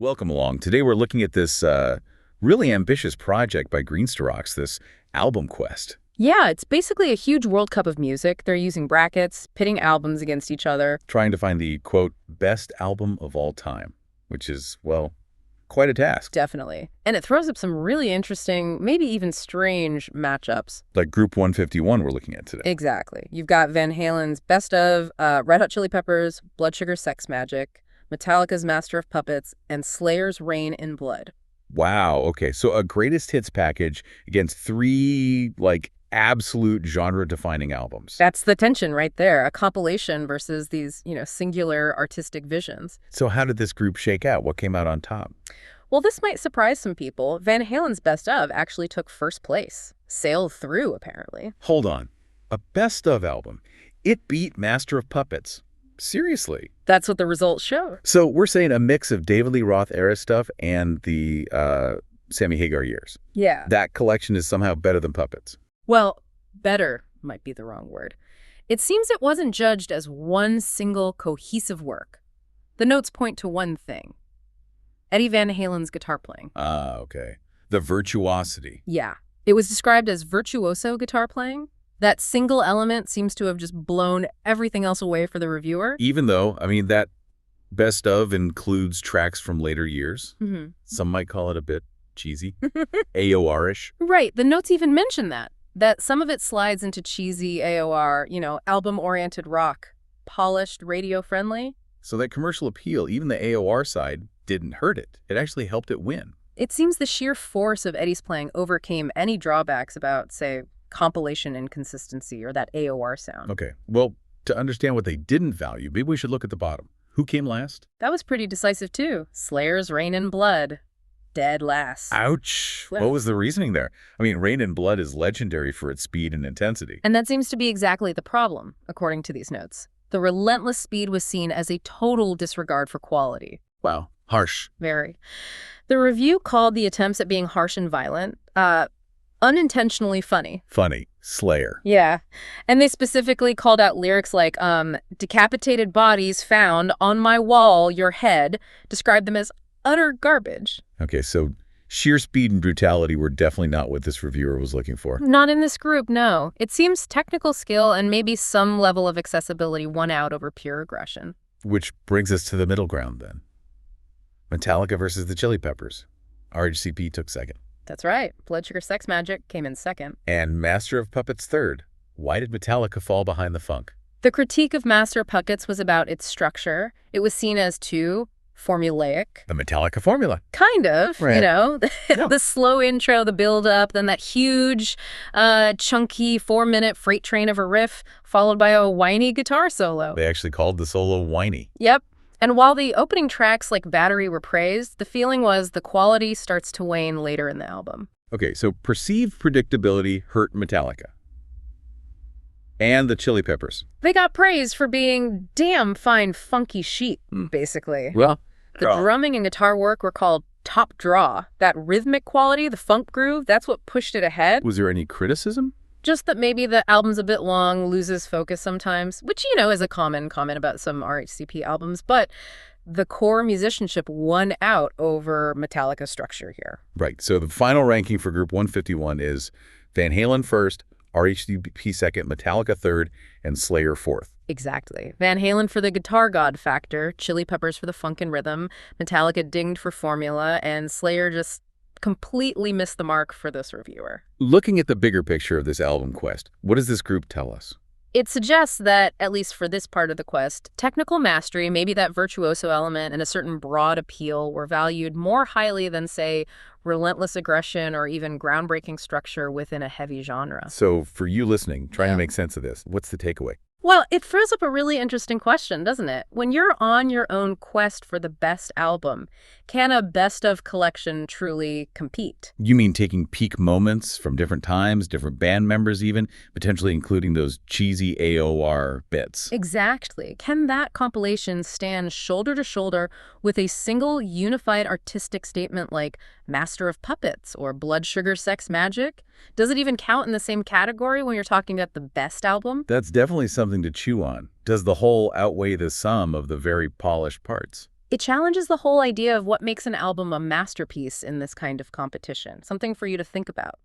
Welcome along. Today we're looking at this really ambitious project by Greenstarox, this album quest. Yeah, it's basically a huge World Cup of music. They're using brackets, pitting albums against each other. Trying to find the, quote, best album of all time, which is, well, quite a task. Definitely. And it throws up some really interesting, maybe even strange matchups. Like Group 151 we're looking at today. Exactly. You've got Van Halen's Best of, Red Hot Chili Peppers, Blood Sugar Sex Magik, Metallica's Master of Puppets, and Slayer's Rain in Blood. Wow, okay. So a greatest hits package against three, absolute genre-defining albums. That's the tension right there, a compilation versus these, singular artistic visions. So how did this group shake out? What came out on top? Well, this might surprise some people. Van Halen's Best of actually took first place. Sailed through, apparently. Hold on. A best of album. It beat Master of Puppets. Seriously. That's what the results show. So we're saying a mix of David Lee Roth era stuff and the Sammy Hagar years. Yeah. That collection is somehow better than Puppets. Well, better might be the wrong word. It seems it wasn't judged as one single cohesive work. The notes point to one thing. Eddie Van Halen's guitar playing. Ah, okay. The virtuosity. Yeah. It was described as virtuoso guitar playing. That single element seems to have just blown everything else away for the reviewer. Even though, that best of includes tracks from later years. Mm-hmm. Some might call it a bit cheesy. AOR-ish. Right. The notes even mention that some of it slides into cheesy AOR, album-oriented rock, polished, radio-friendly. So that commercial appeal, even the AOR side, didn't hurt it. It actually helped it win. It seems the sheer force of Eddie's playing overcame any drawbacks about, say, compilation inconsistency or that AOR sound. Okay. Well, to understand what they didn't value, maybe we should look at the bottom. Who came last? That was pretty decisive, too. Slayer's Rain in Blood. Dead last. Ouch. Yeah. What was the reasoning there? Rain in Blood is legendary for its speed and intensity. And that seems to be exactly the problem, according to these notes. The relentless speed was seen as a total disregard for quality. Wow. Harsh. Very. The review called the attempts at being harsh and violent, unintentionally funny. Funny. Slayer. Yeah. And they specifically called out lyrics like, decapitated bodies found on my wall, your head, described them as utter garbage. Okay, so sheer speed and brutality were definitely not what this reviewer was looking for. Not in this group, no. It seems technical skill and maybe some level of accessibility won out over pure aggression. Which brings us to the middle ground, then. Metallica versus the Chili Peppers. RHCP took second. That's right. Blood Sugar Sex Magik came in second. And Master of Puppets third. Why did Metallica fall behind the funk? The critique of Master of Puppets was about its structure. It was seen as too formulaic. The Metallica formula. Kind of, right. Yeah. The slow intro, the build-up, then that huge, chunky 4-minute freight train of a riff, followed by a whiny guitar solo. They actually called the solo whiny. Yep. And while the opening tracks like Battery were praised, the feeling was the quality starts to wane later in the album. Okay, so perceived predictability hurt Metallica. And the Chili Peppers. They got praised for being damn fine funky sheep, basically. Well, the drumming and guitar work were called top draw. That rhythmic quality, the funk groove, that's what pushed it ahead. Was there any criticism? Just that maybe the album's a bit long, loses focus sometimes, which, is a common comment about some RHCP albums. But the core musicianship won out over Metallica's structure here. Right. So the final ranking for Group 151 is Van Halen first, RHCP second, Metallica third, and Slayer fourth. Exactly. Van Halen for the guitar god factor, Chili Peppers for the funk and rhythm, Metallica dinged for formula, and Slayer just completely missed the mark for this reviewer. Looking at the bigger picture of this album quest, what does this group tell us? It suggests that, at least for this part of the quest, technical mastery, maybe that virtuoso element, and a certain broad appeal were valued more highly than, say, relentless aggression or even groundbreaking structure within a heavy genre. So for you listening, trying to make sense of this, what's the takeaway? Well, it throws up a really interesting question, doesn't it? When you're on your own quest for the best album, can a best of collection truly compete? You mean taking peak moments from different times, different band members even, potentially including those cheesy AOR bits? Exactly. Can that compilation stand shoulder to shoulder with a single unified artistic statement like Master of Puppets or Blood Sugar Sex Magik? Does it even count in the same category when you're talking about the best album? That's definitely something to chew on. Does the whole outweigh the sum of the very polished parts? It challenges the whole idea of what makes an album a masterpiece in this kind of competition, something for you to think about.